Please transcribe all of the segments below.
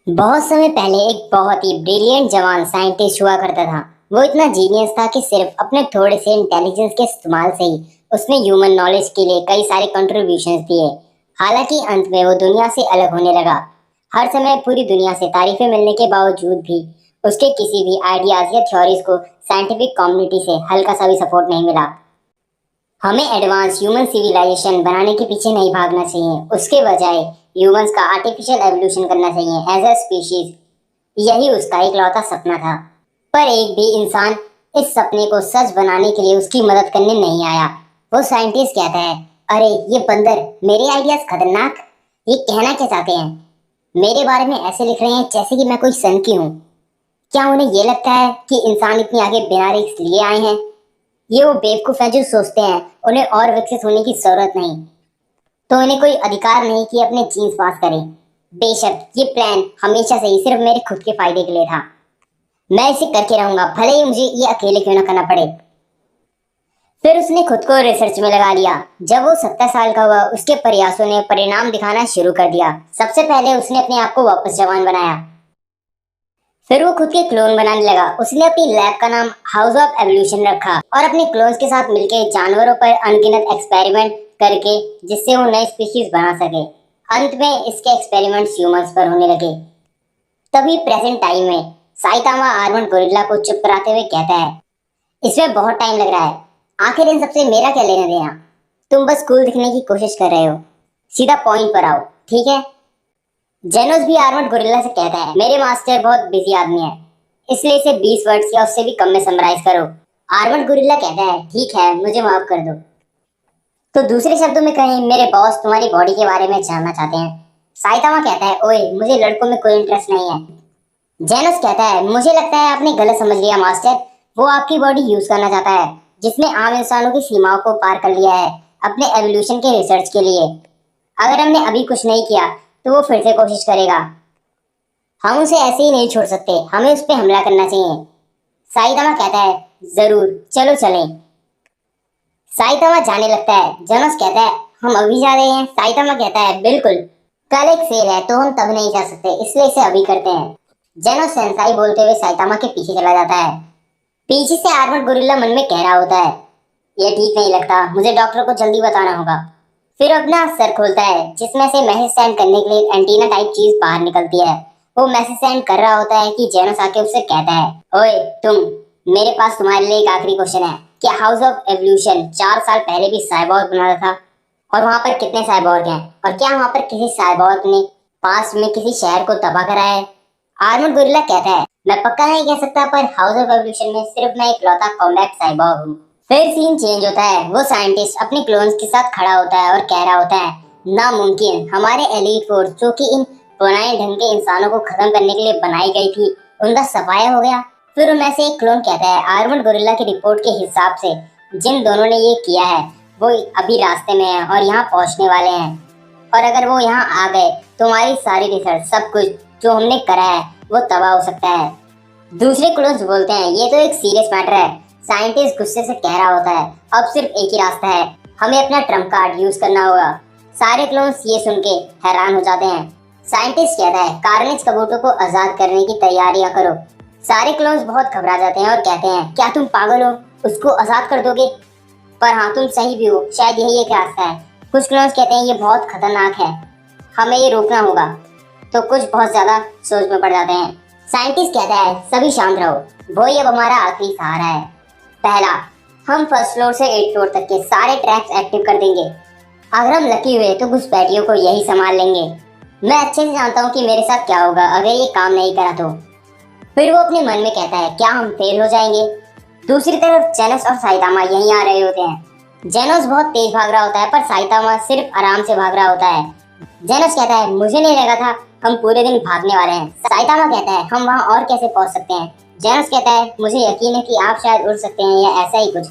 बहुत समय पहले एक बहुत ही ब्रिलियंट जवान साइंटिस्ट हुआ करता था। वो इतना जीनियस था कि सिर्फ अपने थोड़े से इंटेलिजेंस के इस्तेमाल से ही उसने ह्यूमन नॉलेज के लिए कई सारे कंट्रीब्यूशंस दिए। हालांकि अंत में वो दुनिया से अलग होने लगा। हर समय पूरी दुनिया से तारीफें मिलने के बावजूद भी उसके किसी भी आइडियाज या थ्योरीज को साइंटिफिक कम्युनिटी से हल्का सा भी सपोर्ट नहीं मिला। हमें एडवांस ह्यूमन सिविलाइजेशन बनाने के पीछे नहीं भागना चाहिए, उसके बजाय ह्यूमंस का आर्टिफिशियल एवोल्यूशन करना चाहिए एज अ स्पीशीज। यही उसका इकलौता सपना था। पर एक भी इंसान इस सपने को सच बनाने के लिए उसकी मदद करने नहीं आया। वो साइंटिस्ट कहता है, अरे ये बंदर मेरे आइडियाज खतरनाक, ये कहना क्या चाहते हैं? मेरे बारे में ऐसे लिख रहे हैं जैसे कि मैं कोई सन की हूँ। क्या उन्हें ये लगता है कि इंसान इतनी आगे बिना रिस्क लिए आए हैं? ये वो बेवकूफ है जो सोचते हैं उन्हें और विकसित होने की जरूरत नहीं, तो इन्हें कोई अधिकार नहीं कि अपने जीन्स पास करें। बेशक ये प्लान हमेशा से ही सिर्फ मेरे खुद के फायदे के लिए था। मैं इसे करके रहूंगा, भले ही मुझे ये अकेले क्यों ना करना पड़े। फिर उसने खुद को रिसर्च में लगा लिया। जब वो 70 साल का हुआ, उसके प्रयासों ने परिणाम दिखाना शुरू कर दिया। सबसे पहले उसने अपने आप को वापस जवान बनाया। फिर वो खुद के क्लोन बनाने लगा। उसने अपनी लैब का नाम हाउस ऑफ एवोल्यूशन रखा और अपने क्लोन्स के साथ मिलकर जानवरों पर अनगिनत एक्सपेरिमेंट करके जिससे वो नई स्पीशीज बना सके। अंत में इसके एक्सपेरिमेंट्स ह्यूमंस पर होने लगे। तभी प्रेजेंट टाइम में साइतामा आर्मर्ड गोरिल्ला को चुप कराते हुए कहता है, इसमें बहुत टाइम लग रहा है। आखिर इन सबसे मेरा क्या लेना देना? तुम बस कूल दिखने की कोशिश कर रहे हो। सीधा पॉइंट पर आओ, ठीक है? जेनोस भी आर्मर्ड गोरिल्ला से कहता है, मेरे मास्टर बहुत बिजी आदमी है, इसलिए इसे 20 वर्ड्स या उससे भी कम में समराइज करो। आर्मर्ड गोरिल्ला कहता है, ठीक है, मुझे माफ कर दो। तो दूसरे शब्दों में कहें, मेरे बॉस तुम्हारी बॉडी के बारे में जानना चाहते हैं। साइतामा कहता है, ओए मुझे लड़कों में कोई इंटरेस्ट नहीं है। जेनस कहता है, मुझे लगता है आपने गलत समझ लिया मास्टर। वो आपकी बॉडी यूज करना चाहता है, जिसने आम इंसानों की सीमाओं को पार कर लिया है अपने एवोल्यूशन के रिसर्च के लिए। अगर हमने अभी कुछ नहीं किया तो वो फिर से कोशिश करेगा। हम उसे ऐसे ही नहीं छोड़ सकते, हमें उस पर हमला करना चाहिए। साइतामा कहता है, जरूर, चलो चलें। साइतामा जाने लगता है। जेनस कहता है, हम अभी जा रहे हैं? साइतामा कहता है, बिल्कुल। कल एक सेल है तो हम तब नहीं जा सकते, इसलिए इसे अभी करते हैं। जेनस सेंसाई बोलते हुए साइतामा के पीछे चला जाता है। पीछे से आर्मर्ड गोरिल्ला मन में कह रहा होता है, यह ठीक नहीं लगता, मुझे डॉक्टर को जल्दी बताना होगा। फिर अपना सर खोलता है जिसमें से मैसेज सेंड करने के लिए एक एंटीना टाइप चीज बाहर निकलती है। वो मैसेज सेंड कर रहा होता है कि जेनस आके उससे कहता है, ओए तुम, मेरे पास तुम्हारे लिए एक आखिरी क्वेश्चन है। क्या हाउस ऑफ एवोल्यूशन 4 साल पहले भी साइबॉर्ग बना था? और वहां पर कितने साइबॉर्ग हैं? और क्या वहां पर किसी साइबॉर्ग ने पास में किसी शहर को तबाह कराया है? आर्मर्ड गोरिल्ला कहता है, मैं पक्का नहीं कह सकता, पर हाउस ऑफ एवोल्यूशन में सिर्फ मैं इकलौता कॉम्बैट साइबॉर्ग हूँ। फिर सीन चेंज होता है। वो साइंटिस्ट अपने क्लोन्स के साथ खड़ा होता है और कह रहा होता है, नामुमकिन, हमारे एलीट फोर्स जो कि इन पुराने ढंग के इंसानों को खत्म करने के लिए बनाई गई थी, उनका सफाया हो गया। फिर उनमें से एक क्लोन कहता है, आर्मर्ड गोरिल्ला की रिपोर्ट के हिसाब से जिन दोनों ने ये किया है वो अभी रास्ते में है और यहाँ पहुंचने वाले हैं। और अगर वो यहाँ आ गए तो हमारी सारी रिसर्च, सब कुछ जो हमने करा है, वो तबाह हो सकता है। दूसरे क्लोन्स बोलते हैं, ये तो एक सीरियस मैटर है। साइंटिस्ट गुस्से से कह रहा होता है, अब सिर्फ एक ही रास्ता है, हमें अपना ट्रम्प कार्ड यूज करना होगा। सारे क्लोन्स ये सुन के हैरान हो जाते हैं। साइंटिस्ट कहता है, कार्नेज कबूतरों को आजाद करने की तैयारियां करो। सारे क्लोन्स बहुत घबरा जाते हैं और कहते हैं, क्या तुम पागल हो? उसको आजाद कर दोगे? पर हाँ, तुम सही भी हो, शायद यही एक रास्ता है। कुछ क्लोन्स कहते हैं, ये बहुत खतरनाक है, हमें ये रोकना होगा। तो कुछ बहुत ज्यादा सोच में पड़ जाते हैं। साइंटिस्ट कहता है, सभी शांत रहो, वो अब हमारा आखिरी सहारा है। पहला, हम फर्स्ट फ्लोर से 8th फ्लोर तक के सारे ट्रैप्स एक्टिव कर देंगे। अगर हम लकी हुए तो घुसपैठियों को यही संभाल लेंगे। मैं अच्छे से जानता हूँ कि मेरे साथ क्या होगा अगर ये काम नहीं करा तो। फिर वो अपने मन में कहता है, क्या हम फेल हो जाएंगे? दूसरी तरफ जेनस और साइतामा यहीं आ रहे होते हैं। जेनस बहुत तेज भाग रहा होता है पर साइतामा सिर्फ आराम से भाग रहा होता है। जेनस कहता है, मुझे नहीं लगा था हम पूरे दिन भागने वाले हैं। साइतामा कहता है, हम वहाँ और कैसे पहुँच सकते हैं? जेनस कहता है, मुझे यकीन है कि आप शायद उड़ सकते हैं या ऐसा ही कुछ।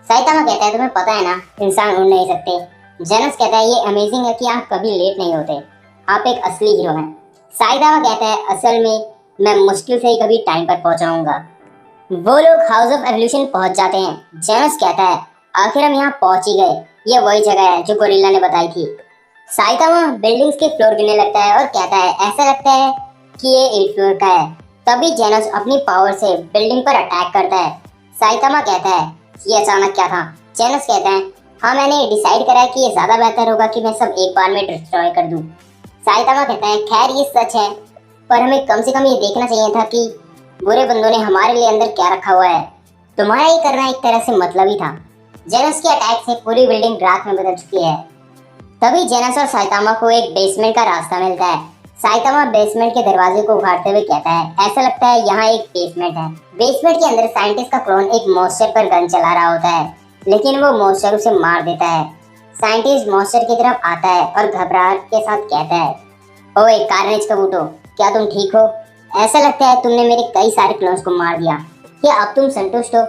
साइतामा कहता है, तुम्हें पता है ना, इंसान उड़ नहीं सकते। जेनस कहता है, ये अमेजिंग है कि आप कभी लेट नहीं होते, आप एक असली हीरो हैं। साइतामा कहता है, असल में मैं मुश्किल से ही कभी टाइम पर पहुंचाऊंगा। वो लोग हाउस ऑफ एवोल्यूशन पहुंच जाते हैं। जेनस कहता है, आखिर हम यहाँ पहुंच ही गए, ये वही जगह है जो गोरिल्ला ने बताई थी। साइतामा बिल्डिंग्स के फ्लोर गिनने लगता है और कहता है, ऐसा लगता है कि ये 8 फ्लोर का है। तभी जेनस अपनी पावर से बिल्डिंग पर अटैक करता है। साइतामा कहता है ये अचानक क्या था। जेनस कहता है हाँ मैंने डिसाइड करा है कि ये ज्यादा बेहतर होगा कि मैं सब एक बार में डिस्ट्रॉय कर दूं। साइतामा कहता है खैर ये सच है, पर हमें कम से कम ये देखना चाहिए था कि बुरे बंदों ने हमारे लिए अंदर क्या रखा हुआ है। तुम्हारा ये करना एक तरह से मतलबी था। जेनस के अटैक से पूरी बिल्डिंग राख में बदल चुकी है। तभी जेनस और साइतामा को एक बेसमेंट का रास्ता मिलता है। साइतामा बेसमेंट के दरवाजे को उखाड़ते हुए कहता है ऐसा लगता है यहाँ एक बेसमेंट है। बेसमेंट के अंदर साइंटिस्ट का क्लोन एक मॉन्स्टर पर गन चला रहा होता है, लेकिन वो मॉन्स्टर उसे मार देता है। साइंटिस्ट मॉन्स्टर की तरफ आता है और घबराहट के साथ कहता है ओए कार्नेज कबूतो, क्या तुम ठीक हो? ऐसा लगता है तुमने मेरे कई सारे क्लोन्स को मार दिया, क्या अब तुम संतुष्ट हो?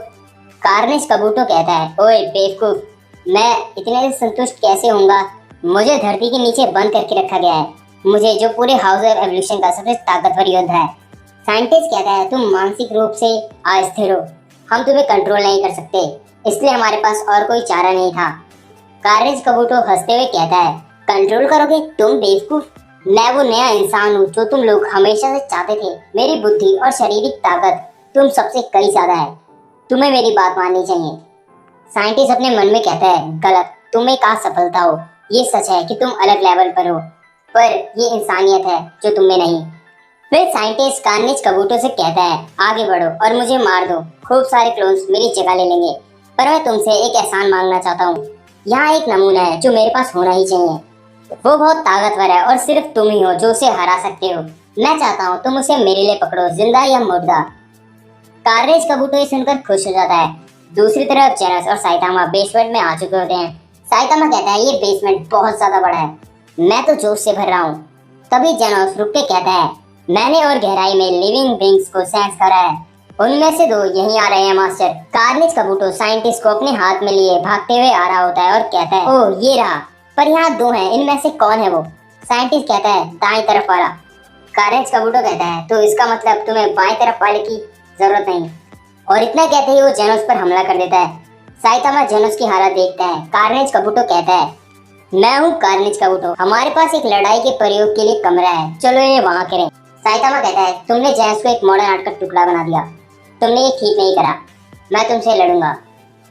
कार्नेज कबूतो कहता है ओए बेवकूफ, मैं इतने से संतुष्ट कैसे होऊंगा? मुझे धरती के नीचे बंद करके रखा गया है, मुझे जो पूरे हाउस ऑफ एवोल्यूशन का सबसे ताकतवर योद्धा है। साइंटिस्ट कहता है तुम मानसिक रूप से अस्थिर हो, हम तुम्हें कंट्रोल नहीं कर सकते, इसलिए हमारे पास और कोई चारा नहीं था। कार्नेज कबूतो हंसते हुए कहता है कंट्रोल करोगे तुम बेवकूफ? मैं वो नया इंसान हूँ जो तुम लोग हमेशा से चाहते थे। मेरी बुद्धि और शारीरिक ताकत तुम सबसे कई ज्यादा है, तुम्हें मेरी बात माननी चाहिए। साइंटिस्ट अपने मन में कहता है गलत, तुम एक असफलता हो। ये सच है कि तुम अलग लेवल पर हो, पर ये इंसानियत है जो तुम में नहीं। फिर साइंटिस्ट कार्नेज कबूतो से कहता है आगे बढ़ो और मुझे मार दो, खूब सारे क्लोन्स मेरी जगह ले लेंगे, पर मैं तुमसे एक एहसान मांगना चाहता हूँ। यहाँ एक नमूना है जो मेरे पास होना ही चाहिए, वो बहुत ताकतवर है और सिर्फ तुम ही हो जो उसे हरा सकते हो। मैं चाहता हूँ तुम उसे मेरे लिए पकड़ो, जिंदा या मुर्दा। कार्नेज कबूतो ये सुनकर खुश हो जाता है। दूसरी तरफ जेनस और साइतामा बेसमेंट में आ चुके होते हैं। साइतामा कहता है ये बेसमेंट बहुत ज्यादा बड़ा है, मैं तो जोश से भर रहा हूँ। तभी जेनस रुक के कहता है मैंने और गहराई में लिविंग बींग्स को सेंस करा है, उनमें से 2 यहीं आ रहे हैं मास्टर। कार्नेज कबूतो साइंटिस्ट को अपने हाथ में लिए भागते हुए आ रहा होता है और कहता है ओह ये रहा, पर यहाँ 2 हैं, इनमें से कौन है वो? साइंटिस्ट कहता है दाएं तरफ वाला। कार्नेज कबूतो कहता है तो इसका मतलब तुम्हें बाएं तरफ वाले की जरूरत नहीं। और इतना कहते ही वो जेनस पर हमला कर देता है। साइतामा जेनस की हालत देखता है। कार्नेज कबूतो कहता है मैं हूँ कार्नेज कबूतो, हमारे पास एक लड़ाई के प्रयोग के लिए कमरा है, चलो ये वहाँ करें। साइतामा कहता है तुमने जेनस को एक मॉडर्न आर्ट का टुकड़ा बना दिया, तुमने ये ठीक नहीं करा, मैं तुमसे लड़ूंगा।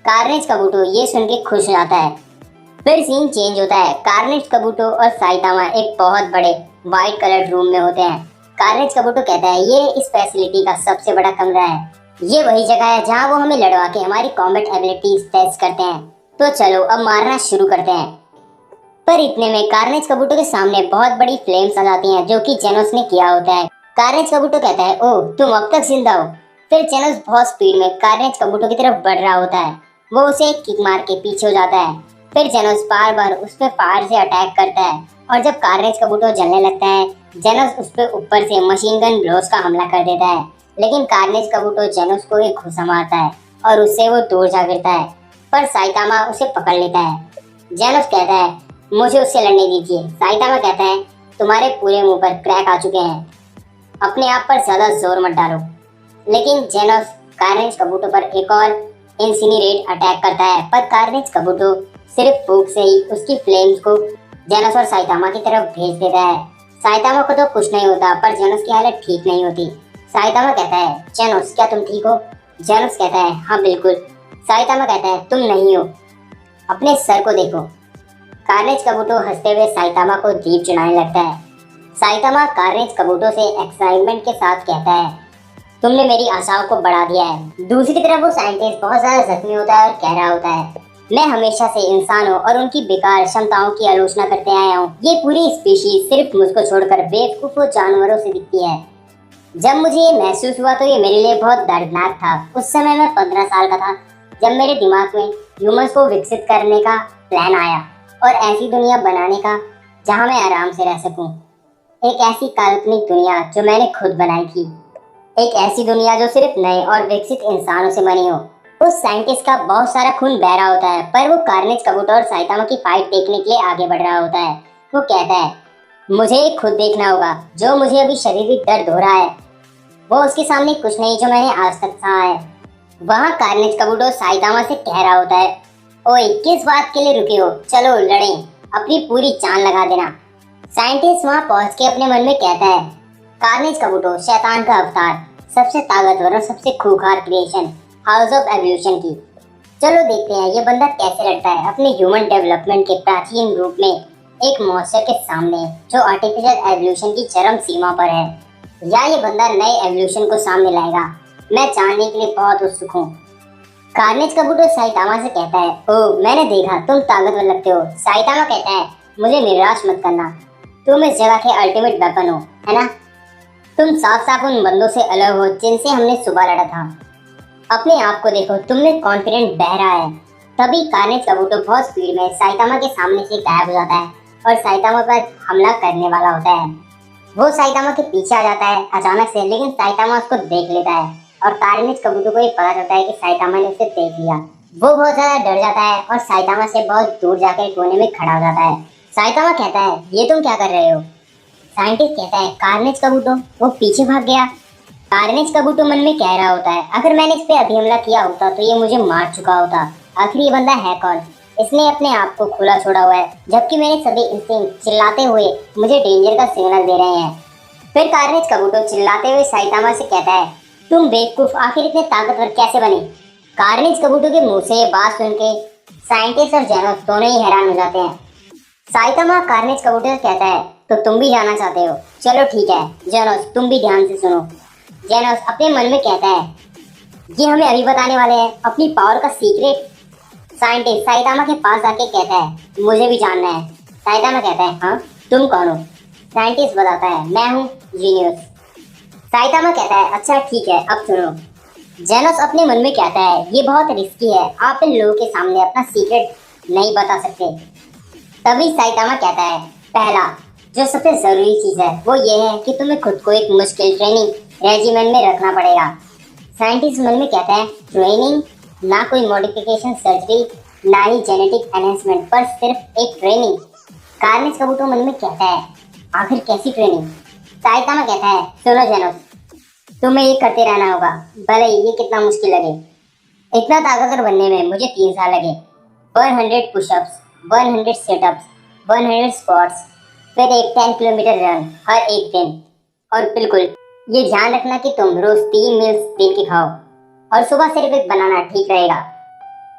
कार्नेज कबूतो ये सुन के खुश हो जाता है। फिर सीन चेंज होता है। कार्नेज कबूतो और साइतामा एक बहुत बड़े व्हाइट कलर रूम में होते हैं। कार्नेज कबूतो कहता है ये इस फैसिलिटी का सबसे बड़ा कमरा है, ये वही जगह है जहाँ वो हमें लड़वा के हमारी कॉम्बैट एबिलिटीज टेस्ट करते हैं, तो चलो अब मारना शुरू करते हैं। पर इतने में कार्नेज कबूतो के सामने बहुत बड़ी फ्लेम्स आ जाती हैं जो कि जेनस ने किया होता है। कार्नेज कबूतो कहता है ओह तुम अब तक जिंदा हो। फिर जेनस बहुत स्पीड में कार्नेज कबूतो की तरफ बढ़ रहा होता है, वो उसे एक किक मार के पीछे हो जाता है। फिर जेनस बार बार उस पर फायर से अटैक करता है और जब कार्नेज कबूतो जलने लगता है जेनस उस पर ऊपर से मशीन गन ब्लोस का हमला कर देता है, लेकिन कार्नेज कबूतो जेनस को एक घुसा मारता है और उससे वो दूर जा गिरता है, पर साइतामा उसे पकड़ लेता है। जेनस कहता है मुझे उससे लड़ने दीजिए। साइतामा कहता है तुम्हारे पूरे मुंह पर क्रैक आ चुके हैं, अपने आप पर ज्यादा जोर मत डालो। लेकिन जेनस कार्नेज कबूतो पर एक और इंसिनरेट अटैक करता है, पर कार्नेज कबूतो सिर्फ फूंक से ही उसकी फ्लेम्स को जेनस और साइतामा की तरफ भेज देता है। साइतामा को तो कुछ नहीं होता, पर जेनस की हालत ठीक नहीं होती। साइतामा कहता है जेनस क्या तुम ठीक हो? जेनस कहता है हाँ बिल्कुल। साइतामा कहता है तुम नहीं हो, अपने सर को देखो। कार्नेज कबूतो हंसते हुए साइतामा को दीप जलाने लगता है। साइतामा कार्नेज कबूतो से एक्साइटमेंट के साथ कहता है तुमने मेरी आशाओं को बढ़ा दिया है। दूसरी तरफ वो साइंटिस्ट बहुत ज्यादा जख्मी होता है और कह रहा होता है मैं हमेशा से इंसानों और उनकी बेकार क्षमताओं की आलोचना करते आया हूँ, ये पूरी स्पीशीज सिर्फ मुझको छोड़कर बेवकूफ जानवरों से दिखती है। जब मुझे ये महसूस हुआ तो ये मेरे लिए बहुत दर्दनाक था। उस समय मैं 15 साल का था जब मेरे दिमाग में ह्यूमंस को विकसित करने का प्लान आया और ऐसी दुनिया बनाने का जहाँ मैं आराम से रह सकूं। एक ऐसी काल्पनिक दुनिया जो मैंने खुद बनाई थी, एक ऐसी दुनिया जो सिर्फ नए और विकसित इंसानों से बनी हो। उस साइंटिस्ट का बहुत सारा खून बह रहा होता है, पर वो कार्नेज कबूतो और साइतामा की फाइट देखने के लिए आगे बढ़ रहा होता है। वो कहता है मुझे खुद देखना होगा, जो मुझे अभी शारीरिक दर्द हो रहा है वो उसके सामने कुछ नहीं जो मैंने आज तक सहा है। वहाँ कार्नेज कबूतो साइतामा से कह रहा होता है ओए किस बात के लिए रुके हो, चलो लड़ें, अपनी पूरी जान लगा देना। साइंटिस्ट वहाँ पहुँच के अपने मन में कहता है कार्नेज कबूटो शैतान का अवतार, सबसे ताकतवर और सबसे खूंखार क्रिएशन हाउस ऑफ एवोल्यूशन की। चलो देखते हैं ये बंदा कैसे लड़ता है अपने ह्यूमन डेवलपमेंट के प्राचीन रूप में एक मॉन्स्टर के सामने जो आर्टिफिशियल एवोल्यूशन की चरम सीमा पर है, या ये बंदा नए एवोल्यूशन को सामने लाएगा। मैं जानने के लिए बहुत उत्सुक हूँ। कार्नेज कबूटो साइतामा से कहता है, ओह मैंने देखा तुम ताकतवर लगते हो। साइतामा कहता है, मुझे निराश मत करना, तुम इस जगह के अल्टीमेट वेपन हो, है ना? तुम साफ साफ उन बंदों से अलग हो जिनसे हमने सुबह लड़ा था। अपने आप को देखो, तुमने कॉन्फिडेंट बह रहा है। तभी कार्नेज कबूटो बहुत स्पीड में साइतामा के सामने से गायब हो जाता है और साइतामा पर हमला करने वाला होता है। वो साइतामा के पीछे आ जाता है अचानक से, लेकिन साइतामा उसको देख लेता है और कार्नेज कबूटो को ये पता चलता है कि साइतामा ने उसे देख लिया। वो बहुत ज्यादा डर जाता है और साइतामा से बहुत दूर जाकर कोने में खड़ा हो जाता है। साइतामा कहता है, ये तुम क्या कर रहे हो? साइंटिस्ट कहता है, कार्नेज कबूटो वो पीछे भाग गया। कार्नेज कबूटो मन में कह रहा होता है, अगर मैंने इस पे अभी हमला किया होता तो ये मुझे मार चुका होता। आखिर ये बंदा है कौन? इसने अपने आप को खुला छोड़ा हुआ है, जबकि मेरे सभी इंस्टिंक्ट चिल्लाते हुए मुझे डेंजर का सिग्नल दे रहे हैं। फिर कार्नेज कबूटो चिल्लाते हुए साइतामा से कहता है, तुम बेवकूफ, आखिर इतने ताकतवर कैसे बने? कार्नेज कबूटो के मुंह से ये बात सुन के साइंटिस्ट और जेनोस दोनों ही हैरान हो जाते हैं। साइतामा कार्नेज कबूटो से कहता है, तो तुम भी जाना चाहते हो? चलो ठीक है जेनोस, तुम भी ध्यान से सुनो। जेनोस अपने मन में कहता है, ये हमें अभी बताने वाले हैं अपनी पावर का सीक्रेट। साइंटिस्ट साइतामा के पास आके कहता है, मुझे भी जानना है। साइतामा कहता है, हाँ तुम कौन हो? साइंटिस्ट बताता है, मैं हूँ जीनियस। साइतामा कहता है, अच्छा ठीक है अब सुनो। जेनोस अपने मन में कहता है, ये बहुत रिस्की है, आप इन लोगों के सामने अपना सीक्रेट नहीं बता सकते। तभी साइतामा कहता है, पहला जो सबसे जरूरी चीज है वो ये है कि तुम्हें खुद को एक मुश्किल ट्रेनिंग रेजिमेंट में रखना पड़ेगा। साइंटिस्ट मन में कहता है, ट्रेनिंग? ना कोई मॉडिफिकेशन सर्जरी, ना ही जेनेटिक एनहेंसमेंट, पर सिर्फ एक ट्रेनिंग। कार्नेज कबूटो मन में कहता है, आखिर कैसी ट्रेनिंग? साइतामा कहता है, सुनो जेनोस, तुम्हें ये करते रहना होगा, भले ही ये कितना मुश्किल लगे। इतना ताकतवर बनने में मुझे 3 साल लगे। 100 पुशअप्स, 100 सिटअप्स, 100 स्क्वाट्स, फिर एक 10 किलोमीटर रन हर एक दिन। और बिल्कुल ये ध्यान रखना कि तुम रोज 3 मील्स देख के खाओ और सुबह सिर्फ एक बनाना ठीक रहेगा।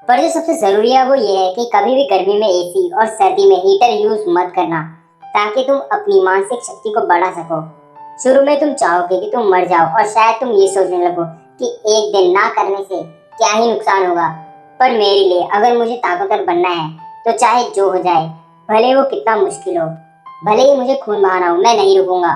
पर जो सबसे जरूरी है वो ये है कि कभी भी गर्मी में एसी और सर्दी में हीटर यूज मत करना, ताकि तुम अपनी मानसिक शक्ति को बढ़ा सको। शुरू में तुम चाहोगे कि तुम मर जाओ और शायद तुम ये सोचने लगो कि एक दिन ना करने से क्या ही नुकसान होगा, पर मेरे लिए अगर मुझे ताकतवर बनना है तो चाहे जो हो जाए, भले वो कितना मुश्किल हो, भले ही मुझे खून बहाना हो, मैं नहीं रुकूंगा।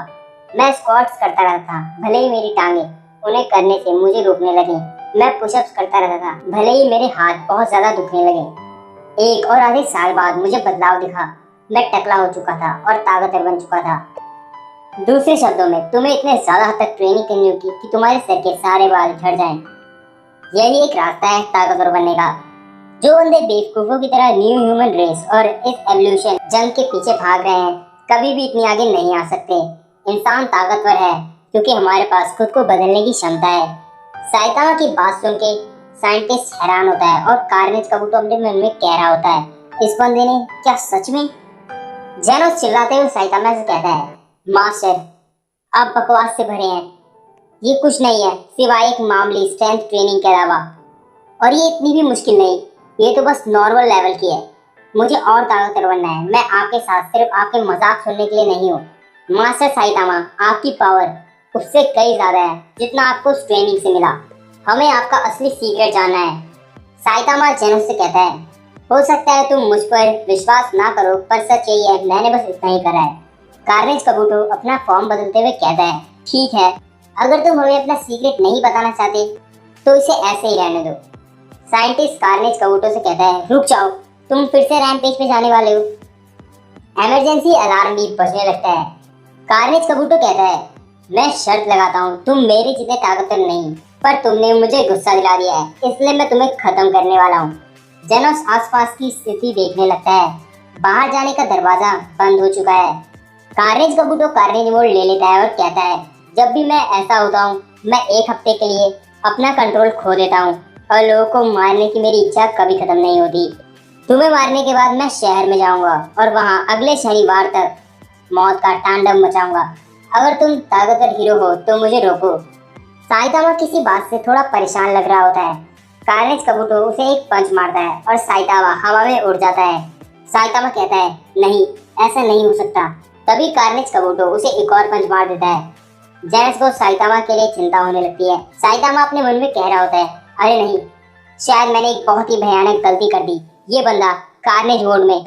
मैं स्क्वाट्स करता रहता था, भले ही मेरी टांगे उन्हें करने से मुझे रोकने लगे। मैं पुशअप्स करता रहता था, भले ही मेरे हाथ बहुत ज्यादा दुखने लगे। 1 और आधे साल बाद मुझे बदलाव दिखा। मैं टकला हो चुका था और ताकतवर बन चुका था। दूसरे शब्दों में, तुम्हें इतने ज्यादा हद तक ट्रेनिंग करनी होगी कि तुम्हारे सर के सारे बाल झड़ जाएं। यही एक रास्ता है ताकतवर बनने का। जो बंदे बेवकूफों की तरह न्यू ह्यूमन रेस और इस एवोल्यूशन जंग के पीछे भाग रहे हैं, कभी भी इतनी आगे नहीं आ सकते। इंसान ताकतवर है क्योंकि हमारे पास खुद को बदलने की क्षमता है। साइतामा की बात सुन के साइंटिस्ट हैरान होता है और कार्नेज कबूटो अपने मन में कह रहा होता है, इस बंदे ने क्या सच में? जेनोस चिल्लाते हुए साइतामा से कहता है, मास्टर आप बकवास से भरे हैं, ये कुछ नहीं है सिवाय एक मामूली स्ट्रेंथ ट्रेनिंग के अलावा, और ये इतनी भी मुश्किल नहीं, ये तो बस नॉर्मल लेवल की है। मुझे और ताकतवर बनना है, मैं आपके साथ सिर्फ आपके मजाक सुनने के लिए नहीं हूँ। मास्टर साइतामा, आपकी पावर उससे कई ज्यादा है जितना आपको उस ट्रेनिंग से मिला। हमें आपका असली सीक्रेट जानना है। साइतामा जेनोस से कहता है, हो सकता है तुम मुझ पर विश्वास ना करो, पर सच यही है, मैंने बस इतना ही करा है। कार्नेज कबूटो अपना फॉर्म बदलते हुए कहता है, ठीक है, अगर तुम हमें अपना सीक्रेट नहीं बताना चाहते तो इसे ऐसे ही रहने दो। साइंटिस्ट कार्नेज कबूटो से कहता है, रुक जाओ, तुम फिर से रैम्पेज पे जाने वाले हो। इमरजेंसी अलार्म भी बजने लगता है। कार्नेज कबूटो कहता है, मैं शर्त लगाता हूँ तुम मेरे जितने ताकतवर नहीं, पर तुमने मुझे गुस्सा दिला दिया है, इसलिए मैं तुम्हें खत्म करने वाला हूँ। जेनोस आसपास की स्थिति देखने लगता है। बाहर जाने का दरवाजा बंद हो चुका है। कार्नेज कबूटो कार्नेज मोड ले लेता है और कहता है, जब भी मैं ऐसा होता हूँ, मैं 1 हफ्ते के लिए अपना कंट्रोल खो देता हूँ और लोगों को मारने की मेरी इच्छा कभी खत्म नहीं होती। तुम्हें मारने के बाद मैं शहर में जाऊंगा और वहाँ अगले शनिवार तक मौत का तांडव मचाऊंगा। अगर तुम ताकतवर हीरो हो तो मुझे रोको। साइतामा किसी बात से थोड़ा परेशान लग रहा होता है। कार्नेज कबूतो उसे एक पंच मारता है और साइतामा हवा में उड़ जाता है। साइतामा कहता है, नहीं, ऐसा नहीं हो सकता। तभी कार्नेज कबूतो उसे एक और पंच मार देता है। जेनस को साइतामा के लिए चिंता होने लगती है। साइतामा अपने मन में कह रहा होता है, अरे नहीं, शायद मैंने एक बहुत ही भयानक गलती कर दी। ये बंदा कार्नेज मोड में,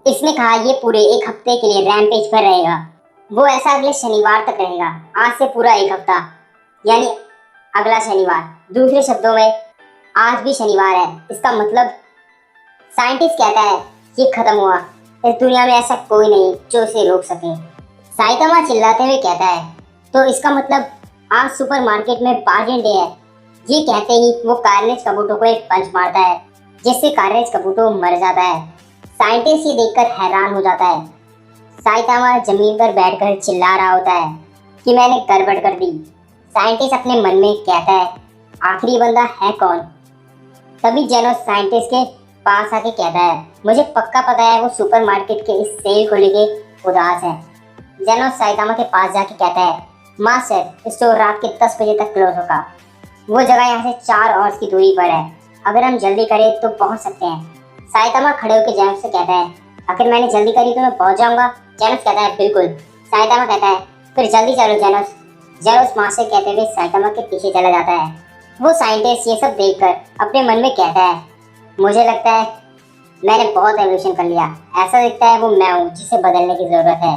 इसने कहा ये पूरे एक हफ्ते के लिए रैम्पेज पर रहेगा। वो ऐसा अगले शनिवार तक रहेगा। आज से पूरा एक हफ्ता, यानी अगला शनिवार। दूसरे शब्दों में आज भी शनिवार है। इसका मतलब साइंटिस्ट कहता है ये खत्म हुआ। इस दुनिया में ऐसा कोई नहीं जो इसे रोक सके। साइतामा चिल्लाते हुए कहता है, तो इसका मतलब आज सुपरमार्केट में बार्गेन डे है। ये कहते ही वो कार्नेज कबूतो को एक पंच मारता है, जिससे कार्नेज कबूतो मर जाता है। साइंटिस्ट ये देखकर हैरान हो जाता है। साइतामा जमीन पर बैठकर चिल्ला रहा होता है कि मैंने गड़बड़ कर दी। साइंटिस्ट अपने मन में कहता है, आखिरी बंदा है कौन? तभी जेनोस साइंटिस्ट के पास आके कहता है, मुझे पक्का पता है वो सुपरमार्केट के इस सेल को लेके उदास है। जेनोस साइतामा के पास जाके कहता है, मास्टर, स्टोर रात के 10 बजे तक क्लोज होगा। वो जगह यहाँ से 4 आवर्स की दूरी पर है। अगर हम जल्दी करें तो पहुँच सकते हैं। साइतामा खड़े होकर जेनोस से कहता है, अगर मैंने जल्दी करी तो मैं पहुँच जाऊंगा। जेनोस कहता है, बिल्कुल। साइतामा कहता है, फिर जल्दी चलो जेनोस। जेनोस मास्टर कहते हुए साइतामा के पीछे चला जाता है। वो साइंटिस्ट ये सब देखकर अपने मन में कहता है, मुझे लगता है मैंने बहुत एवोल्यूशन कर लिया। ऐसा दिखता है वो मैं हूँ जिसे बदलने की जरूरत है।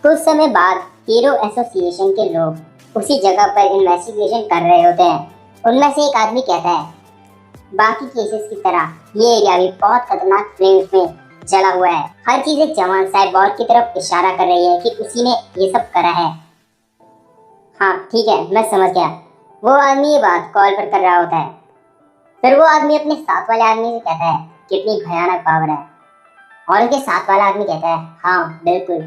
कुछ समय बाद हीरो एसोसिएशन के लोग उसी जगह पर इन्वेस्टिगेशन कर रहे होते हैं। उनमें से एक आदमी कहता है, बाकी केसेस की तरह ये एरिया भी बहुत खतरनाक फ्लेम्स में जला हुआ है। हर चीज एक जवान साइबॉर्ग की तरफ इशारा कर रही है कि उसी ने ये सब करा है। हाँ ठीक है, मैं समझ गया। वो आदमी ये बात कॉल पर कर रहा होता है। फिर वो आदमी अपने साथ वाले आदमी से कहता है, कितनी भयानक पावर है। और उनके साथ वाला आदमी कहता है, हाँ बिल्कुल,